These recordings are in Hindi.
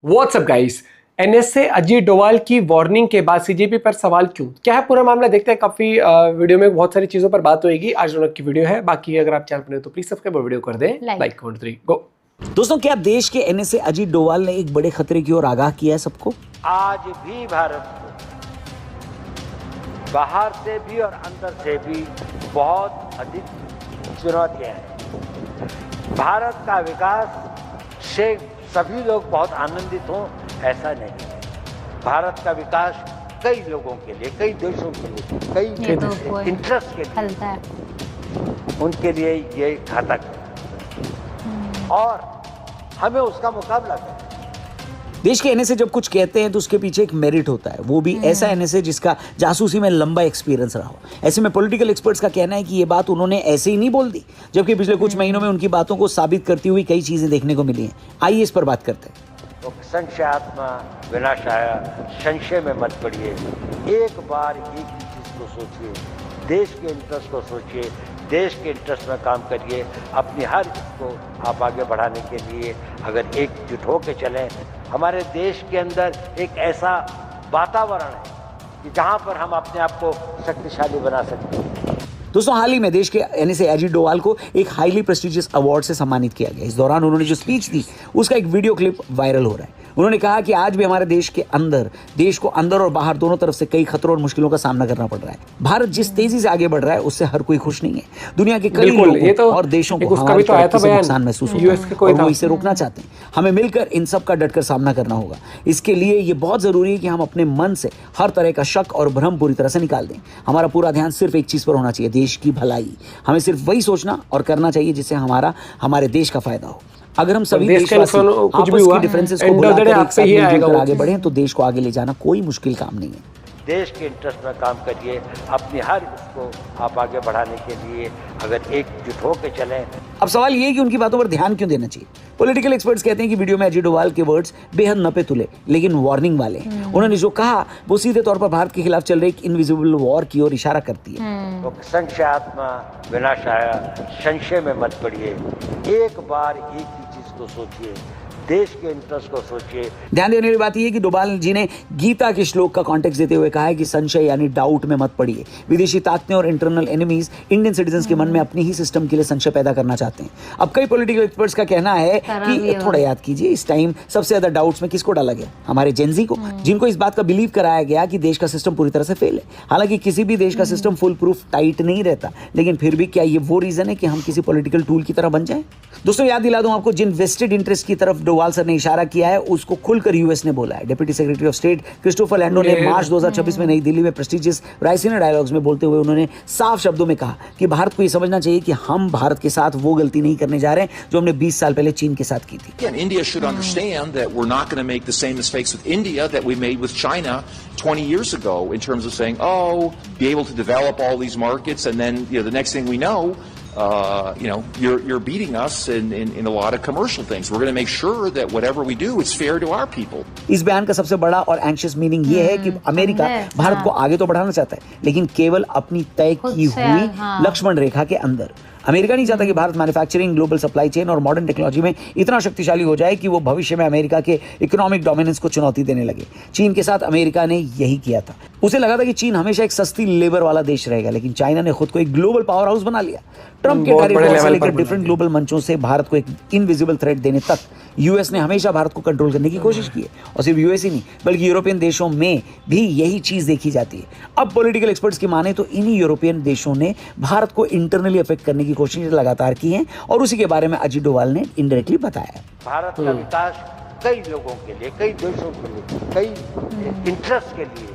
WhatsApp guys, NSA Ajit Doval की वार्निंग के बाद सीजेपी पर सवाल क्यों? क्या है पूरा मामला, देखते हैं। काफी वीडियो में बहुत सारी चीजों पर बात होगी। आज रौनक की वीडियो है। बाकी अगर आप चैनल पर नए तो प्लीज सब्सक्राइब और वीडियो कर दें लाइक कमेंट 3 गो। दोस्तों, क्या देश के एनएसए अजीत डोवाल ने एक बड़े खतरे की ओर आगाह किया है सबको? आज भी भारत को बाहर से भी और अंदर से भी बहुत अधिक चुनौतियां हैं। भारत का विकास से सभी लोग बहुत आनंदित हों ऐसा नहीं है। भारत का विकास कई लोगों के लिए, कई देशों के लिए, कई इंटरेस्ट के लिए, उनके लिए ये घातक है और हमें उसका मुकाबला करना है। देश के एनएसए जब कुछ कहते हैं तो उसके पीछे एक मेरिट होता है, वो भी ऐसा एनएसए जिसका जासूसी में लंबा एक्सपीरियंस रहा हो। ऐसे में पॉलिटिकल एक्सपर्ट्स का कहना है कि ये बात उन्होंने ऐसे ही नहीं बोल दी, जबकि पिछले कुछ महीनों में उनकी बातों को साबित करती हुई कई चीजें देखने को मिली हैं। आइए इस पर बात करते हैं। तो संशयात्मा विनाशाय, संशय में मत पड़िए। एक बार एक ही चीज को सोचिए, देश के इंटरेस्ट को सोचिए, देश के इंटरेस्ट में काम करिए। अपनी हर इसको आप आगे बढ़ाने के लिए अगर एकजुट होकर चलें, हमारे देश के अंदर एक ऐसा वातावरण है कि जहां पर हम अपने आप को शक्तिशाली बना सकते हैं। दोस्तों, हाल ही में देश के एनएसए अजीत डोवाल को एक हाईली प्रेस्टिजियस अवार्ड से सम्मानित किया गया। इस दौरान उन्होंने जो स्पीच दी उसका एक वीडियो क्लिप वायरल हो रहा है। उन्होंने कहा कि आज भी हमारे देश को अंदर और बाहर दोनों तरफ से कई खतरों और मुश्किलों का सामना करना पड़ रहा है। भारत जिस तेजी से आगे बढ़ रहा है उससे हर कोई खुश नहीं है। दुनिया के कई लोगों और देशों को हमारी तरक्की से नुकसान महसूस होता है और वो इसे रोकना चाहते हैं। हमें मिलकर इन सब का डटकर सामना करना होगा। इसके लिए ये बहुत जरूरी है कि हम अपने मन से हर तरह का शक और भ्रम पूरी तरह से निकाल दें। हमारा पूरा ध्यान सिर्फ एक चीज पर होना चाहिए, देश की भलाई। हमें सिर्फ वही सोचना और करना चाहिए जिससे हमारे देश का फायदा हो। अगर हम सभी देशवासी आपस की डिफरेंसेस को भुलाकर एक साथ मिलकर आगे बढ़ें तो देश को आगे ले जाना कोई मुश्किल काम नहीं है। देश के इंटरेस्ट में काम करिए। अपनी हर इसको आप आगे बढ़ाने के लिए अगर एकजुट होकर चलें। अब सवाल ये है कि उनकी बातों पर ध्यान क्यों देना चाहिए। पॉलिटिकल एक्सपर्ट्स कहते हैं कि वीडियो में अजीत डोवाल के वर्ड्स बेहद नपे तुले लेकिन वार्निंग वाले हैं। उन्होंने जो कहा वो सीधे तौर पर भारत के खिलाफ चल रही एक इनविजिबल वॉर की ओर इशारा करती है। तो संशयात्मा विनाशाय, संशय में मत पड़िए। एक बार एक ही चीज को सोचिए, देश के इंटरेस्ट को सोचिए। ध्यान देने वाली बात यह है कि डोवाल जी ने गीता के श्लोक का कॉन्टेक्स्ट देते हुए कहा है कि संशय यानी डाउट में मत पड़िए। विदेशी ताकतें और इंटरनल एनिमीज इंडियन सिटीजन्स के मन में अपनी ही सिस्टम के लिए संशय पैदा करना चाहते हैं। अब कई पॉलिटिकल एक्सपर्ट्स का कहना है कि थोड़ा याद कीजिए, इस टाइम सबसे ज्यादा डाउट्स में किसको डाला गया? हमारे जेनजी को, जिनको इस बात का बिलीव कराया गया कि देश का सिस्टम पूरी तरह से फेल है। हालांकि किसी भी देश का सिस्टम फुल प्रूफ टाइट नहीं रहता, लेकिन फिर भी क्या ये वो रीजन है कि हम किसी पॉलिटिकल टूल की तरह बन जाए? दोस्तों, याद दिला दूं आपको, जिन वेस्टेड इंटरेस्ट की तरफ डोवाल सर ने इशारा किया है उसको खुलकर यूएस ने बोला है। Deputy secretary of state Christopher Landau ने मार्च 2026 में नई दिल्ली में प्रेस्टिजियस रायसीना डायलॉग्स में बोलते हुए उन्होंने साफ शब्दों में कहा कि भारत को यह समझना चाहिए कि हम भारत के साथ वो गलती नहीं करने जा रहे हैं जो हमने 20 साल पहले चीन के साथ की थी। India should understand that we're not going to make the same mistakes with India that we made with China 20 years ago in terms of saying, oh, be able to develop all these markets and then the next thing we know, you're beating us in a lot of commercial things. We're going to make sure that whatever we do, it's fair to our people. इस बयान का सबसे बड़ा और एंशियस मीनिंग ये है कि अमेरिका भारत को आगे तो बढ़ाना चाहता है, लेकिन केवल अपनी तय की हुई लक्ष्मण रेखा के अंदर। अमेरिका नहीं चाहता कि Bharat manufacturing, global supply chain और मॉडर्न टेक्नोलॉजी में इतना शक्तिशाली हो जाए कि वो भविष्य में अमेरिका के इकोनॉमिक डोमिनेंस को चुनौती देने लगे। चीन के साथ अमेरिका ने यही किया था। उसे लगा था कि चीन हमेशा एक सस्ती लेबर वाला देश रहेगा, लेकिन चाइना ने खुद को एक ग्लोबल पावर हाउस बना लिया। ट्रंप के टैरिफ से लेकर डिफरेंट ग्लोबल मंचों से भारत को एक इनविजिबल थ्रेट देने तक यूएस ने हमेशा भारत को कंट्रोल करने की कोशिश की है। और सिर्फ यूएस ही नहीं बल्कि यूरोपियन देशों में भी यही चीज देखी जाती है। अब पॉलिटिकल एक्सपर्ट्स की माने तो इन्हीं यूरोपियन देशों ने भारत को इंटरनली अफेक्ट करने की कोशिश लगातार की है और उसी के बारे में अजीत डोवाल ने इनडायरेक्टली बताया। भारत का विकास कई लोगों के लिए, कई देशों के लिए, कई इंटरेस्ट के लिए,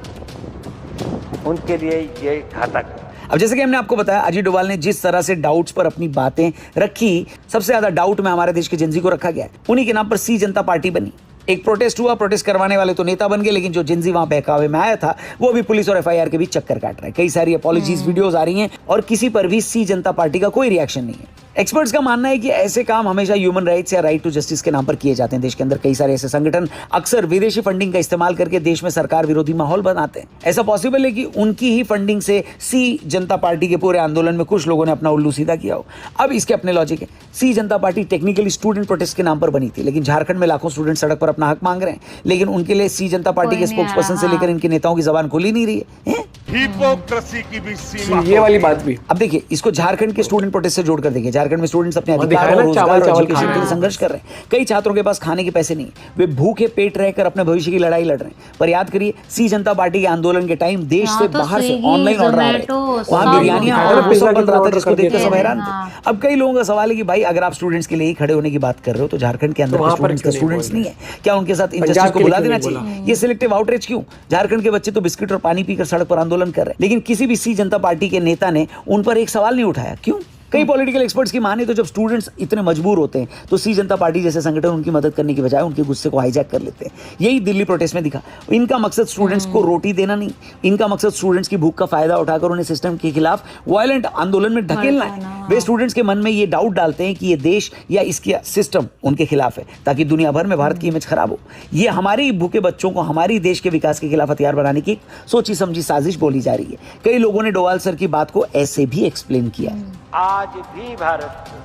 उनके लिए ये घातक है। अब जैसे कि हमने आपको बताया, अजीत डोवाल ने जिस तरह से डाउट्स पर अपनी बातें रखी, सबसे ज्यादा डाउट में हमारे देश के जेनजी को रखा गया। उन्हीं के नाम पर सी जनता पार्टी बनी। एक प्रोटेस्ट हुआ, प्रोटेस्ट करवाने वाले तो नेता बन गए, लेकिन जो जेनजी वहां बहकावे में आया था वो भी पुलिस और एफआईआर के बीच चक्कर काट रहा है। कई सारी अपॉलॉजीज वीडियोस आ रही हैं और किसी पर भी सी जनता पार्टी का कोई रिएक्शन नहीं है। एक्सपर्ट्स का मानना है कि ऐसे काम हमेशा ह्यूमन राइट्स या राइट टू जस्टिस के नाम पर किए जाते हैं। देश के अंदर कई सारे ऐसे संगठन अक्सर विदेशी फंडिंग का इस्तेमाल करके देश में सरकार विरोधी माहौल बनाते हैं। ऐसा पॉसिबल है कि उनकी ही फंडिंग से सी जनता पार्टी के पूरे आंदोलन में कुछ लोगों ने अपना उल्लू सीधा किया हो। अब इसके अपने लॉजिक है। सी जनता पार्टी टेक्निकली स्टूडेंट प्रोटेस्ट के नाम पर बनी थी, लेकिन झारखंड में लाखों स्टूडेंट सड़क पर अपना हक मांग रहे हैं, लेकिन उनके लिए सी जनता पार्टी के स्पोक्स पर्सन से लेकर इनके नेताओं की जबान खुली नहीं रही है। हिपोक्रेसी की भी सीमा ये वाली बात भी। अब देखिए, इसको झारखंड के स्टूडेंट प्रोटेस्ट से जोड़कर देखिए। झारखंड में स्टूडेंट्स अपने अधिकार दिखाया और ना, रोजगार चावल और चावल एजुकेशन के लिए संघर्ष कर रहे हैं। कई छात्रों के पास खाने के पैसे नहीं, वे भूखे पेट रहकर अपने भविष्य की लड़ाई लड़ रहे हैं। पर याद करिए, सी जनता पार्टी के आंदोलन के टाइम देश से बाहर से ऑनलाइन ऑर्डर आ रहे हैं, वहां बिरयानियां और पिज्जा बन रहा था, जिसको देखकर सब हैरान थे। अब कई लोगों का सवाल है कि भाई, अगर आप स्टूडेंट्स के लिए ही खड़े होने की बात कर रहे हो, तो झारखंड के अंदर स्टूडेंट्स नहीं है क्या? उनके साथ इंजस्टिस को बुला देना चाहिए? ये सिलेक्टिव आउटरीच क्यों? झारखंड के बच्चे तो बिस्किट और पानी पीकर सड़क पर आंदोलन कर रहे हैं, लेकिन किसी भी सी जनता पार्टी के नेता ने उन पर एक सवाल नहीं उठाया। क्यों? कई पॉलिटिकल एक्सपर्ट्स की माने तो जब स्टूडेंट्स इतने मजबूर होते हैं तो सी जनता पार्टी जैसे संगठन उनकी मदद करने की बजाय उनके गुस्से को हाईजैक कर लेते हैं। यही दिल्ली प्रोटेस्ट में दिखा। इनका मकसद स्टूडेंट्स को रोटी देना नहीं, इनका मकसद स्टूडेंट्स की भूख का फायदा उठाकर उन्हें सिस्टम के खिलाफ वायलेंट आंदोलन में ढकेलना है। वे स्टूडेंट्स के मन में ये डाउट डालते हैं कि ये देश या इसके सिस्टम उनके खिलाफ है, ताकि दुनिया भर में भारत की इमेज खराब हो। ये हमारे भूखे बच्चों को हमारी देश के विकास के खिलाफ हथियार बनाने की सोची समझी साजिश बोली जा रही है। कई लोगों ने डोवाल सर की बात को ऐसे भी एक्सप्लेन किया है। आज भी भारत को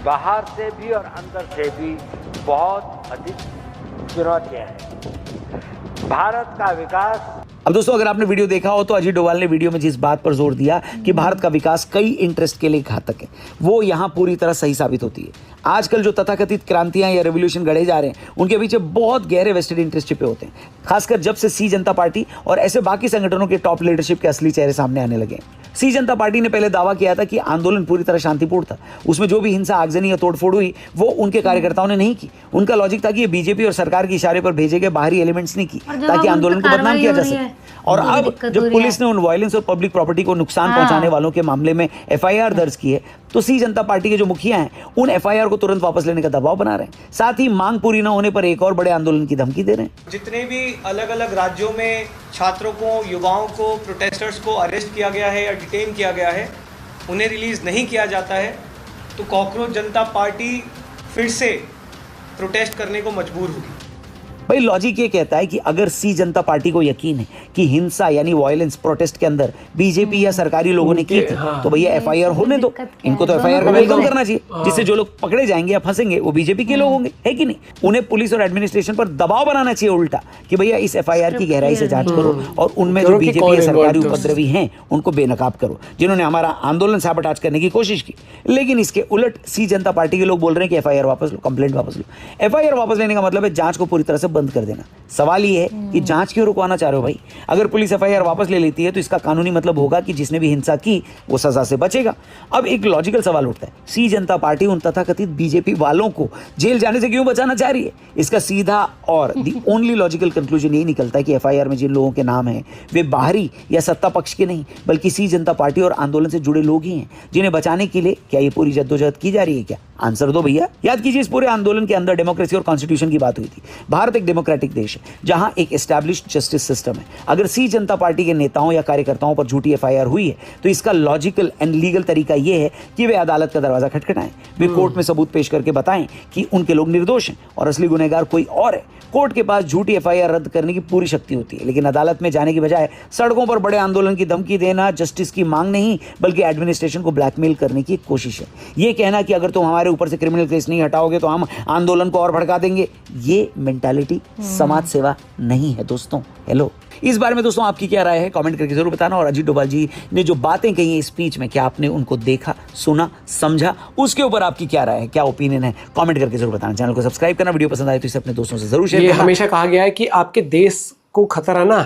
बाहर से भी और अंदर से भी बहुत अधिक चुनौतियां हैं। भारत का विकास। अब दोस्तों, अगर आपने वीडियो देखा हो तो अजीत डोभाल ने वीडियो में जिस बात पर जोर दिया कि भारत का विकास कई इंटरेस्ट के लिए घातक है, वो यहाँ पूरी तरह सही साबित होती है। आजकल जो तथाकथित क्रांतियां या रेवोल्यूशन गढ़े जा रहे हैं, उनके पीछे बहुत गहरे वेस्टेड इंटरेस्ट छिपे होते हैं, खासकर जब से सी जनता पार्टी और ऐसे बाकी संगठनों के टॉप लीडरशिप के असली चेहरे सामने आने लगे। सी जनता पार्टी ने पहले दावा किया था कि आंदोलन पूरी तरह शांतिपूर्ण था, उसमें जो भी हिंसा, आगजनी या तोड़फोड़ हुई वो उनके कार्यकर्ताओं ने नहीं की। उनका लॉजिक था कि ये बीजेपी और सरकार के इशारे पर भेजे गए बाहरी एलिमेंट्स ने की, ताकि आंदोलन को बदनाम किया जा सके। और अब जब पुलिस ने उन वायलेंस और पब्लिक प्रॉपर्टी को नुकसान पहुंचाने वालों के मामले में एफआईआर दर्ज की है, तो सी जनता पार्टी के जो मुखिया हैं उन एफआईआर को तुरंत वापस लेने का दबाव बना रहे हैं। साथ ही मांग पूरी न होने पर एक और बड़े आंदोलन की धमकी दे रहे हैं। जितने भी अलग अलग राज्यों में छात्रों को, युवाओं को, प्रोटेस्टर्स को अरेस्ट किया गया है या डिटेन किया गया है, उन्हें रिलीज़ नहीं किया जाता है, तो कॉकरोच जनता पार्टी फिर से प्रोटेस्ट करने को मजबूर होगी। भाई, लॉजिक ये कहता है कि अगर सी जनता पार्टी को यकीन है कि हिंसा यानी वायलेंस प्रोटेस्ट के अंदर बीजेपी या सरकारी लोगों ने की थी, तो भैया एफआईआर होने दो। इनको तो एफआईआर का वेलकम करना चाहिए। जिससे जो लोग पकड़े जाएंगे या फंसेंगे वो बीजेपी के लोग होंगे, है कि नहीं? उन्हें पुलिस और एडमिनिस्ट्रेशन पर दबाव बनाना चाहिए उल्टा, कि भैया इस एफआईआर की गहराई से जांच करो और उनमें जो बीजेपी या सरकारी उपद्रवी हैं उनको बेनकाब करो, जिन्होंने हमारा आंदोलन सैबोटाज करने की कोशिश की। लेकिन इसके उलट सी जनता पार्टी के लोग बोल रहे हैं कि एफआईआर वापस लो, कंप्लेंट वापस लो। एफआईआर वापस लेने का मतलब है जांच को पूरी तरह से बंद कर देना। सवाल ये है कि जांच क्यों रुकवाना चाह रहे हो भाई? अगर पुलिस एफआईआर वापस ले लेती है तो इसका कानूनी मतलब होगा कि जिसने भी हिंसा की वो सजा से बचेगा। अब एक लॉजिकल सवाल उठता है, सी जनता पार्टी उन तथाकथित बीजेपी वालों को जेल जाने से क्यों बचाना चाह रही है? इसका सीधा और दी ओनली लॉजिकल कंक्लूजन यही निकलता है कि एफआईआर में जिन लोगों के नाम हैं वे बाहरी या सत्ता पक्ष के नहीं, बल्कि सी जनता पार्टी और आंदोलन से जुड़े लोग ही हैं, जिन्हें बचाने के लिए क्या ये पूरी जद्दोजहद की जा रही है क्या? आंसर दो भैया। याद कीजिए, इस पूरे आंदोलन के अंदर डेमोक्रेसी और कॉन्स्टिट्यूशन की बात हुई थी। भारत एक डेमोक्रेटिक देश है जहां एक एस्टैब्लिश्ड जस्टिस सिस्टम है। अगर सी जनता पार्टी के नेताओं या कार्यकर्ताओं पर झूठी एफआईआर हुई है तो इसका लॉजिकल एंड लीगल तरीका यह है कि वे अदालत का दरवाजा खटखटाएं, वे कोर्ट में सबूत पेश करके बताएं कि उनके लोग निर्दोष हैं और असली गुनहगार कोई और है। कोर्ट के पास झूठी एफआईआर रद्द करने की पूरी शक्ति होती है, लेकिन अदालत में जाने की बजाय सड़कों पर बड़े आंदोलन की धमकी देना जस्टिस की मांग नहीं, बल्कि एडमिनिस्ट्रेशन को ब्लैकमेल करने की कोशिश है। यह कहना कि अगर तुम हमारे ऊपर से क्रिमिनल केस नहीं हटाओगे तो हम आंदोलन को और भड़का देंगे, ये मेंटालिटी समाज सेवा नहीं है दोस्तों। हेलो, इस बारे में दोस्तों आपकी क्या राय है? कमेंट करके जरूर बताना। और अजीत डोभाल जी ने जो बातें कही हैं स्पीच में, क्या आपने उनको देखा, सुना, समझा? उसके ऊपर आपकी क्या राय है, क्या ओपिनियन है? कमेंट करके जरूर बताना। चैनल को सब्सक्राइब करना, वीडियो पसंद आए तो इसे अपने दोस्तों से जरूर शेयर ये करना। हमेशा कहा गया है कि आपके देश को खतरा ना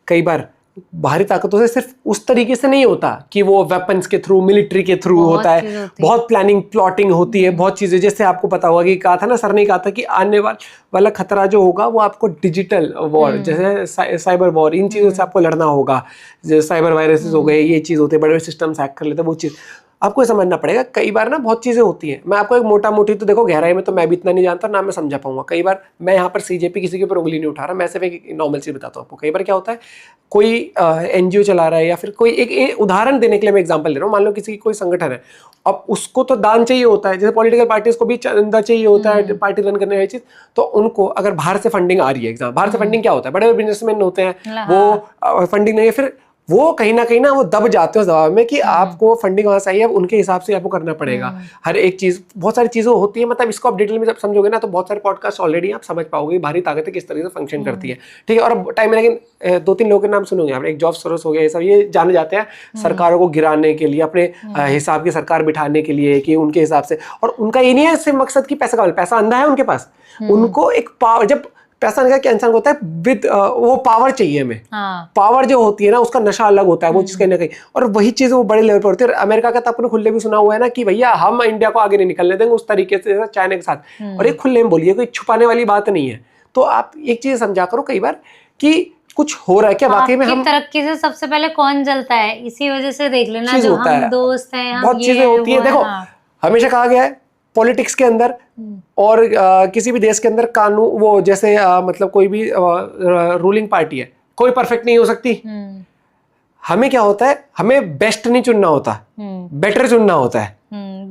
कई बार बाहरी ताकतों से सिर्फ उस तरीके से नहीं होता कि वो वेपन्स के थ्रू, मिलिट्री के थ्रू होता है। बहुत प्लानिंग, प्लॉटिंग होती है, बहुत चीजें। जैसे आपको पता होगा कि कहा था ना, सर ने कहा था कि आने वाला खतरा जो होगा वो आपको डिजिटल वॉर, जैसे साइबर वॉर, इन चीजों से आपको लड़ना होगा। जैसे साइबर वायरसेस हो गए, ये चीज होते हैं, बड़े बड़े सिस्टम्स हैक कर लेते हैं, वो चीज आपको समझना पड़ेगा। कई बार ना बहुत चीज़ें होती हैं। मैं आपको एक मोटा मोटी तो देखो, गहराई में तो मैं भी इतना नहीं जानता, ना मैं समझा पाऊंगा। कई बार मैं यहाँ पर सीजेपी किसी के ऊपर उंगली नहीं उठा रहा, मैं सिर्फ एक नॉर्मल चीज़ बताता हूँ आपको। कई बार क्या होता है, कोई एनजीओ चला रहा है या फिर कोई एक उदाहरण देने के लिए मैं एग्जांपल दे रहा हूँ, मान लो किसी की कोई संगठन है, अब उसको तो दान चाहिए होता है, जैसे पॉलिटिकल पार्टीज को भी चंदा चाहिए होता है पार्टी रन करने वाली चीज, तो उनको अगर बाहर से फंडिंग आ रही है, बाहर से फंडिंग क्या होता है, बड़े बड़े बिजनेसमैन होते हैं, वो फंडिंग नहीं है, फिर वो कहीं ना वो दब जाते हो उस दबाव में कि आपको फंडिंग वहां से आई है, अब उनके हिसाब से आपको करना पड़ेगा हर एक चीज, बहुत सारी चीजें होती है, मतलब इसको आप डिटेल में जब समझोगे ना तो बहुत सारे पॉडकास्ट ऑलरेडी आप समझ पाओगे बाहरी ताकतें किस तरीके से फंक्शन करती है, ठीक है। और अब टाइम है, लेकिन 2-3 लोगों के नाम सुनोगे आप, एक जॉर्ज सोरोस हो गया, ये सब ये जाने जाते हैं सरकारों को गिराने के लिए, अपने हिसाब की सरकार बिठाने के लिए, कि उनके हिसाब से, और उनका ये नहीं है सिर्फ मकसद की पैसा कमाना, पैसा अंधा है उनके पास, उनको एक पावर, जब पैसा निकाल के इंसान होता है विद वो पावर चाहिए हमें, पावर जो होती है ना उसका नशा अलग होता है, वो चीज कहीं ना कहीं, और वही चीज वो बड़े लेवल पर होती है। अमेरिका का तो आपने खुले भी सुना हुआ है ना कि भैया हम इंडिया को आगे नहीं निकलने देंगे उस तरीके से चाइना के साथ, और ये खुले में बोलिए, कोई छुपाने वाली बात नहीं है। तो आप एक चीज समझा करो कई बार कि कुछ हो रहा है क्या वाकई में, हम तरक्की से सबसे पहले कौन जलता है, इसी वजह से देख लेना, जो हम दोस्त हैं, बहुत चीजें होती है। देखो हमेशा कहा गया है पॉलिटिक्स के अंदर और किसी भी देश के अंदर कानून, वो जैसे मतलब कोई भी रूलिंग पार्टी है, कोई परफेक्ट नहीं हो सकती। हमें क्या होता है, हमें बेस्ट नहीं चुनना होता, बेटर चुनना होता है।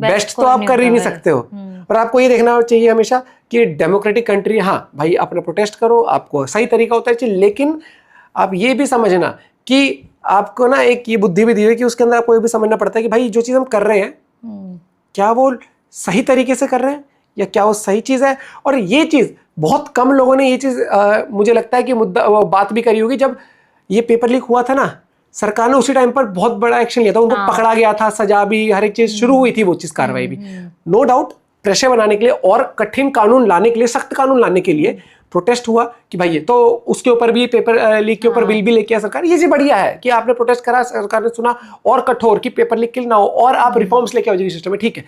बेस्ट तो आप कर ही नहीं सकते हो, और आपको ये देखना चाहिए हमेशा कि डेमोक्रेटिक कंट्री, हाँ भाई अपना प्रोटेस्ट करो, आपको सही तरीका होता है, लेकिन आप ये भी समझना कि आपको ना एक ये बुद्धि भी दी है कि उसके अंदर आपको ये भी समझना पड़ता है कि भाई जो चीज़ हम कर रहे हैं क्या वो सही तरीके से कर रहे हैं या क्या वो सही चीज़ है। और ये चीज़ बहुत कम लोगों ने ये चीज़ मुझे लगता है कि मुद्दा बात भी करी होगी, जब ये पेपर लीक हुआ था ना, सरकार ने उसी टाइम पर बहुत बड़ा एक्शन लिया था, उनको पकड़ा गया था, सजा भी, हर एक चीज़ शुरू हुई थी, वो चीज़ कार्रवाई भी। नो डाउट प्रेशर बनाने के लिए और कठिन कानून लाने के लिए, सख्त कानून लाने के लिए प्रोटेस्ट हुआ कि भाई ये तो, उसके ऊपर भी पेपर लीक के ऊपर बिल भी लेके आया सरकार। ये जी बढ़िया है कि आपने प्रोटेस्ट करा, सरकार ने सुना, और कठोर कि पेपर लीक ना हो और आप रिफॉर्म्स लेके आओ एजुकेशन सिस्टम में, ठीक है।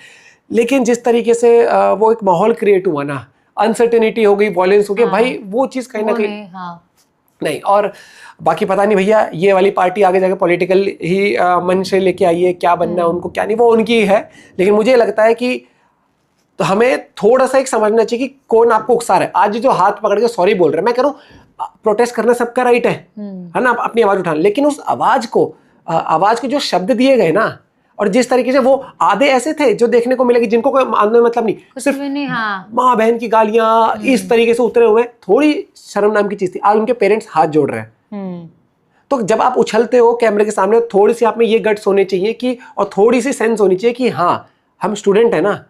लेकिन जिस तरीके से वो एक माहौल क्रिएट हुआ ना, अनसर्टेनिटी हो गई, वॉयलेंस हो गया, भाई वो चीज़ कहीं ना कहीं नहीं। और बाकी पता नहीं भैया ये वाली पार्टी आगे जाके पॉलिटिकल ही मन से लेके आई है, क्या बनना है उनको क्या नहीं, वो उनकी है। लेकिन मुझे लगता है कि तो हमें थोड़ा सा एक समझना चाहिए कि कौन आपको उकसा रहा है। आज जो हाथ पकड़ के सॉरी बोल रहे हैं, मैं कह रहा हूँ प्रोटेस्ट करना सबका राइट है ना, अपनी आवाज उठाना, लेकिन उस आवाज के जो शब्द दिए गए ना, और जिस तरीके से वो आधे ऐसे थे जो देखने को मिलेगी जिनको कोई आंदोलन मतलब नहीं, सिर्फ माँ बहन की गालियां इस तरीके से उतरे हुए, थोड़ी शर्म नाम की चीज थी। आज उनके पेरेंट्स हाथ जोड़ रहे हैं। तो जब आप उछलते हो कैमरे के सामने, थोड़ी सी आप में ये गट्स होने चाहिए कि, और थोड़ी सी सेंस होनी चाहिए कि हाँ हम स्टूडेंट है ना,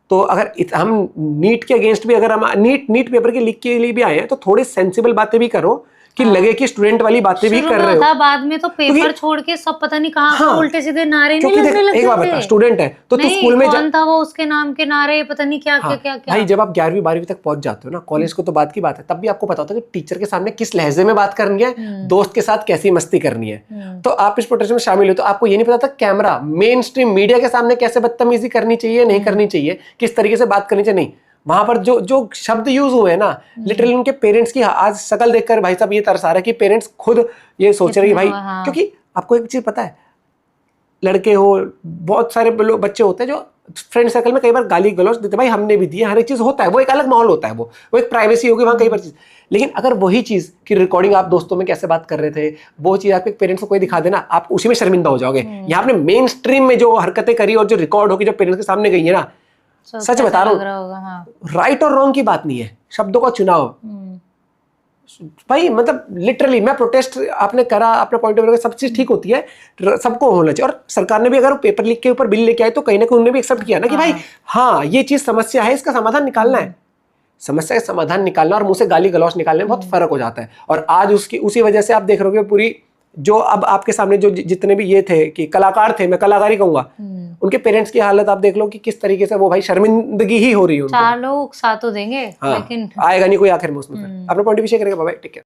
तो अगर हम नीट के अगेंस्ट भी, अगर हम नीट पेपर के लीक के लिए भी आए हैं, तो थोड़ी सेंसिबल बातें भी करो कि लगे कि स्टूडेंट वाली बातें भी कर रहे हो। बाद में तो पेपर छोड़ के सब पता नहीं कहाँ उल्टे सीधे नारे नहीं लगने लगे थे। एक बात बता, स्टूडेंट है तो तू स्कूल में कौन था वो, उसके नाम के नारे पता नहीं क्या क्या। भाई जब आप 11वीं 12वीं तक पहुंच जाते हो ना, कॉलेज को तो बात की बात है, तब भी आपको पता होता है कि टीचर के सामने किस लहजे में बात करनी है, दोस्त के साथ कैसी मस्ती करनी है। तो आप इस प्रोटेस्ट में शामिल हो तो आपको ये नहीं पता था कैमरा, मेन स्ट्रीम मीडिया के सामने कैसे बदतमीजी करनी चाहिए, नहीं करनी चाहिए, किस तरीके से बात करनी चाहिए, नहीं। वहां पर जो शब्द यूज हुए हैं ना, लिटरली उनके पेरेंट्स की आज शक्ल देखकर भाई साहब ये तरस आ रहा है कि पेरेंट्स खुद ये सोच रहे हैं कि भाई, क्योंकि आपको एक चीज पता है, लड़के हो, बहुत सारे बच्चे होते हैं जो फ्रेंड सर्कल में कई बार गाली गलौज देते, भाई हमने भी दिए, हर एक चीज होता है, वो एक अलग माहौल होता है, वो एक प्राइवेसी होगी वहाँ कई बार चीज। लेकिन अगर वही चीज की रिकॉर्डिंग आप दोस्तों में कैसे बात कर रहे थे, वो चीज आपके पेरेंट्स को कोई दिखा देना, आप उसी में शर्मिंदा हो जाओगे। यहाँ आपने मेन स्ट्रीम में जो हरकतें करी और जो रिकॉर्ड होगी, जो पेरेंट्स के सामने गई है ना, सच बता रहा हूँ, राइट और रॉन्ग की बात नहीं है, शब्दों का चुनाव। भाई मतलब लिटरली मैं प्रोटेस्ट आपने करा, अपना पॉइंट ऑफ व्यू, सब चीज ठीक होती है, सबको होना चाहिए। और सरकार ने भी अगर पेपर लीक के ऊपर बिल लेके आए तो कहीं ना कहीं उन्होंने भी एक्सेप्ट किया ना कि भाई हाँ ये चीज समस्या है, इसका समाधान निकालना है। समस्या का समाधान निकालना और मुंह से गाली गलौज निकालने में बहुत फर्क हो जाता है। और आज उसी वजह से आप देख रहे हो पूरी जो अब आपके सामने जो जितने भी ये थे कि कलाकार थे, मैं कलाकारी कहूंगा, उनके पेरेंट्स की हालत आप देख लो कि किस तरीके से वो भाई शर्मिंदगी ही हो रही है। 4 लोग साथ तो देंगे, हाँ, लेकिन आएगा नहीं कोई आखिर में उसमें। अपना पॉइंट भी शेयर करेगा, बाय, ठीक है।